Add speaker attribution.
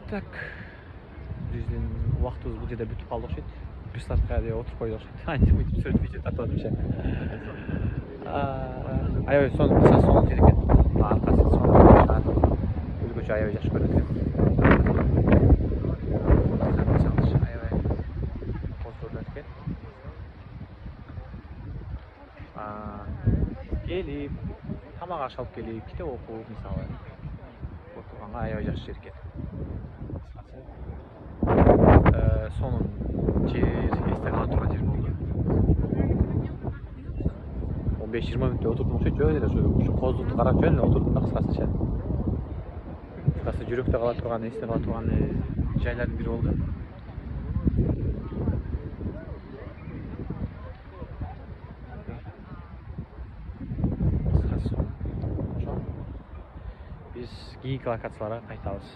Speaker 1: Так, биздин убактыбыз бул жерде бүтүп калды окшойт. 1 саатка деп отуруп койду окшойт. Антип мынтип сөзүп видео тартып атышат. Аябай сонун кыса сонун жер экен. Аркасы сонун. Өзгөчө аябай жакшы көрүнөт экен. Аябай козгорлот экен. Келип, тамак аш алып келип, китеп окуп мисалы. Отурганга аябай жакшы жер экен. Сонун жер, эсте кала турган жер болду. 15-20 мүнөттөй отурдум окшойт, жөн эле ушу коздукту карап жөн эле отурдум да кыскасыча. Кыскасы жүрөктө кала турган, эсте кала турган жайлардын бири болду. Кыскасы ошо. Биз кийинки локацияларга кайтабыз.